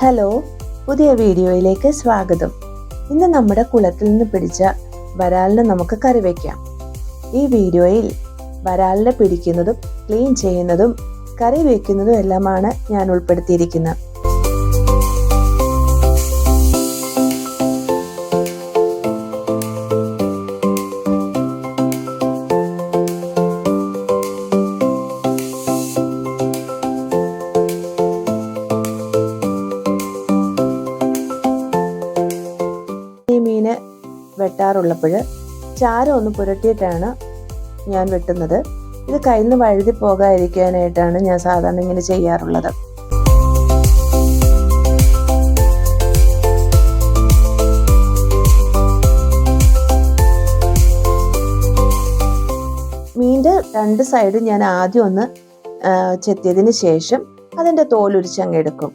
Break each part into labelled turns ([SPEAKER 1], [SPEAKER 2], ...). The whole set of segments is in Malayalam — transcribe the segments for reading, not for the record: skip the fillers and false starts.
[SPEAKER 1] ഹലോ, പുതിയ വീഡിയോയിലേക്ക് സ്വാഗതം. ഇന്ന് നമ്മുടെ കുളത്തിൽ നിന്ന് പിടിച്ച വരാലിനെ നമുക്ക് കറി വയ്ക്കാം. ഈ വീഡിയോയിൽ വരാലിനെ പിടിക്കുന്നതും ക്ലീൻ ചെയ്യുന്നതും കറി വയ്ക്കുന്നതും എല്ലാമാണ് ഞാൻ ഉൾപ്പെടുത്തിയിരിക്കുന്നത്. ഈ മീന് വെട്ടാറുള്ളപ്പോൾ ചാരം ഒന്ന് പുരട്ടിയിട്ടാണ് ഞാൻ വെട്ടുന്നത്. ഇത് കയ്യിൽ നിന്ന് വഴുതി പോകാതിരിക്കാനായിട്ടാണ് ഞാൻ സാധാരണ ഇങ്ങനെ ചെയ്യാറുള്ളത്. മീൻ്റെ രണ്ട് സൈഡും ഞാൻ ആദ്യം ഒന്ന് ചെത്തിയതിന് ശേഷം അതിൻ്റെ തോലുരിച്ചങ്ങ് എടുക്കും.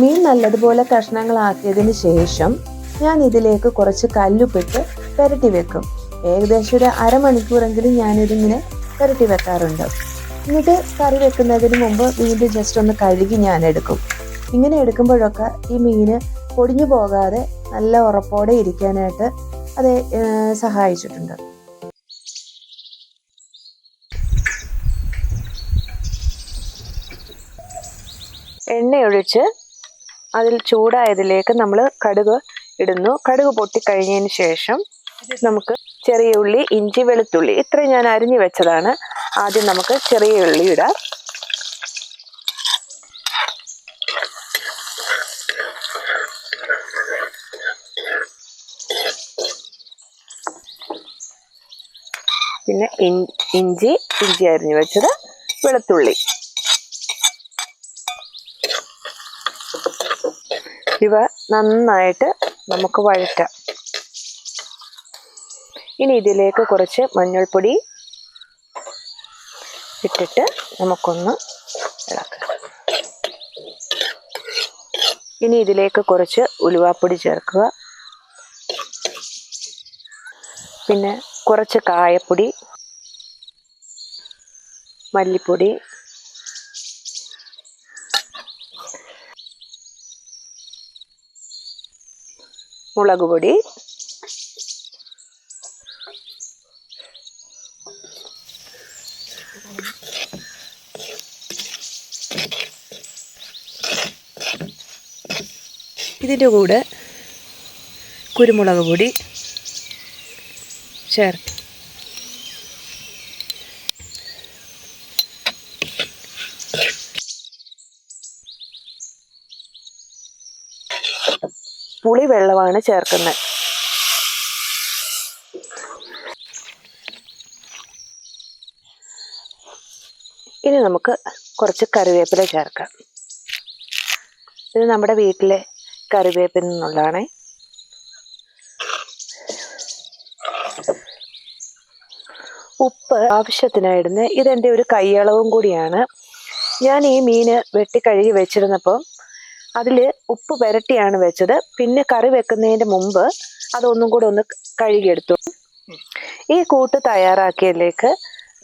[SPEAKER 1] മീൻ നല്ലതുപോലെ കഷ്ണങ്ങളാക്കിയതിന് ശേഷം ഞാൻ ഇതിലേക്ക് കുറച്ച് കല്ലുപ്പിട്ട് പുരട്ടി വെക്കും. ഏകദേശം ഒരു അരമണിക്കൂറെങ്കിലും ഞാനിതിങ്ങനെ പുരട്ടി വെക്കാറുണ്ട്. എന്നിട്ട് കറി വെക്കുന്നതിന് മുമ്പ് വീണ്ടും ജസ്റ്റ് ഒന്ന് കഴുകി ഞാൻ എടുക്കും. ഇങ്ങനെ എടുക്കുമ്പോഴൊക്കെ ഈ മീന് പൊടിഞ്ഞു പോകാതെ നല്ല ഉറപ്പോടെ ഇരിക്കാനായിട്ട് അത് സഹായിച്ചിട്ടുണ്ട്. എണ്ണയൊഴിച്ച് അതിൽ ചൂടായതിലേക്ക് നമ്മൾ കടുക് ഇടുന്നു. കടുക് പൊട്ടിക്കഴിഞ്ഞതിന് ശേഷം നമുക്ക് ചെറിയ ഉള്ളി, ഇഞ്ചി, വെളുത്തുള്ളി ഇത്രയും ഞാൻ അരിഞ്ഞു വെച്ചതാണ്. ആദ്യം നമുക്ക് ചെറിയ ഉള്ളി ഇടാം. പിന്നെ ഇഞ്ചി അരിഞ്ഞു വെച്ചത്, വെളുത്തുള്ളി, ഇവ നന്നായിട്ട് നമുക്ക് വഴറ്റാം. ഇനി ഇതിലേക്ക് കുറച്ച് മഞ്ഞൾപ്പൊടി ഇട്ടിട്ട് നമുക്കൊന്ന് ഇളക്കാം. ഇനി ഇതിലേക്ക് കുറച്ച് ഉലുവാപ്പൊടി ചേർക്കുക. പിന്നെ കുറച്ച് കായപ്പൊടി, മല്ലിപ്പൊടി, മുളക് പൊടി, ഇതിൻ്റെ കൂടെ കുരുമുളക് പൊടി ചേർത്ത് പുളി വെള്ളമാണ് ചേർക്കുന്നത്. ഇനി നമുക്ക് കുറച്ച് കറിവേപ്പില ചേർക്കാം. ഇത് നമ്മുടെ വീട്ടിലെ കറിവേപ്പിൽ നിന്നുള്ളതാണ്. ഉപ്പ് ആവശ്യത്തിനായിടുന്നത്. ഇതെൻ്റെ ഒരു കൈയളവും കൂടിയാണ്. ഞാൻ ഈ മീന് വെട്ടിക്കഴുകി വെച്ചിരുന്നപ്പോൾ അതിൽ ഉപ്പ് പുരട്ടിയാണ് വെച്ചത്. പിന്നെ കറി വെക്കുന്നതിൻ്റെ മുമ്പ് അതൊന്നും കൂടെ ഒന്ന് കഴുകിയെടുത്തു. ഈ കൂട്ട് തയ്യാറാക്കിയതിലേക്ക്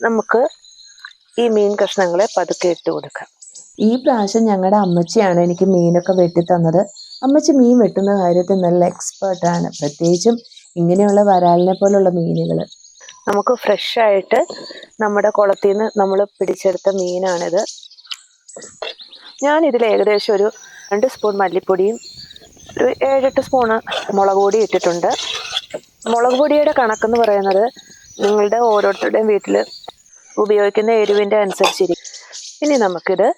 [SPEAKER 1] നമുക്ക് ഈ മീൻ കഷ്ണങ്ങളെ പതുക്കെ ഇട്ട് കൊടുക്കാം. ഈ പ്രാവശ്യം ഞങ്ങളുടെ അമ്മച്ചിയാണ് എനിക്ക് മീനൊക്കെ വെട്ടി തന്നത്. അമ്മച്ചി മീൻ വെട്ടുന്ന കാര്യത്തിൽ നല്ല എക്സ്പേർട്ടാണ്. പ്രത്യേകിച്ചും ഇങ്ങനെയുള്ള വരാലിനെ പോലുള്ള മീനുകൾ നമുക്ക് ഫ്രഷായിട്ട് നമ്മുടെ കുളത്തിൽ നിന്ന് നമ്മൾ പിടിച്ചെടുത്ത മീനാണിത്. ഞാനിതിൽ ഏകദേശം ഒരു 2 സ്പൂൺ മല്ലിപ്പൊടിയും ഒരു 7-8 സ്പൂണ് മുളക് പൊടി ഇട്ടിട്ടുണ്ട്. മുളക് പൊടിയുടെ കണക്കെന്ന് പറയുന്നത് നിങ്ങളുടെ ഓരോരുത്തരുടെയും വീട്ടിൽ ഉപയോഗിക്കുന്ന എരിവിൻ്റെ അനുസരിച്ചിരിക്കും. ഇനി നമുക്കിത്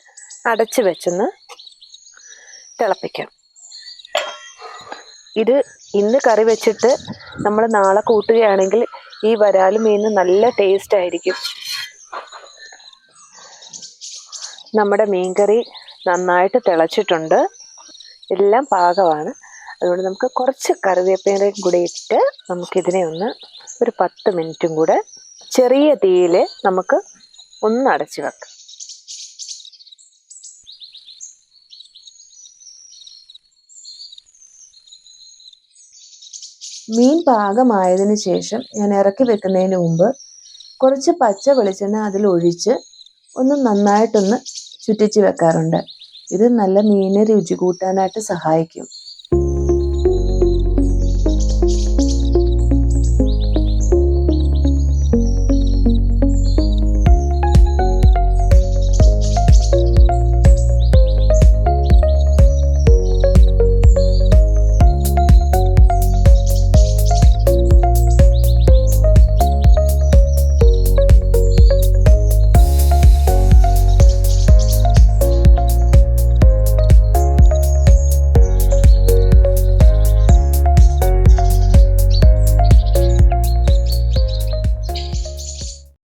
[SPEAKER 1] അടച്ച് വെച്ചൊന്ന് തിളപ്പിക്കാം. ഇത് ഇന്ന് കറി വെച്ചിട്ട് നമ്മൾ നാളെ കൂട്ടുകയാണെങ്കിൽ ഈ വരാലും മീനും നല്ല ടേസ്റ്റ് ആയിരിക്കും. നമ്മുടെ മീൻകറി നന്നായിട്ട് തിളച്ചിട്ടുണ്ട്, എല്ലാം പാകമാണ്. അതുകൊണ്ട് നമുക്ക് കുറച്ച് കറിവേപ്പിലയും കൂടെ ഇട്ട് നമുക്കിതിനെ ഒരു 10 മിനിറ്റും കൂടെ ചെറിയ തീയിൽ നമുക്ക് ഒന്ന് അടച്ചു വെക്കാം. മീൻ പാകമായതിനു ശേഷം ഞാൻ ഇറക്കി വെക്കുന്നതിന് മുമ്പ് കുറച്ച് പച്ച വെളിച്ചെണ്ണ അതിലൊഴിച്ച് നന്നായിട്ടൊന്ന് ചുറ്റിച്ച് വെക്കാറുണ്ട്. ഇത് നല്ല മീന് രുചി കൂട്ടാനായിട്ട് സഹായിക്കും.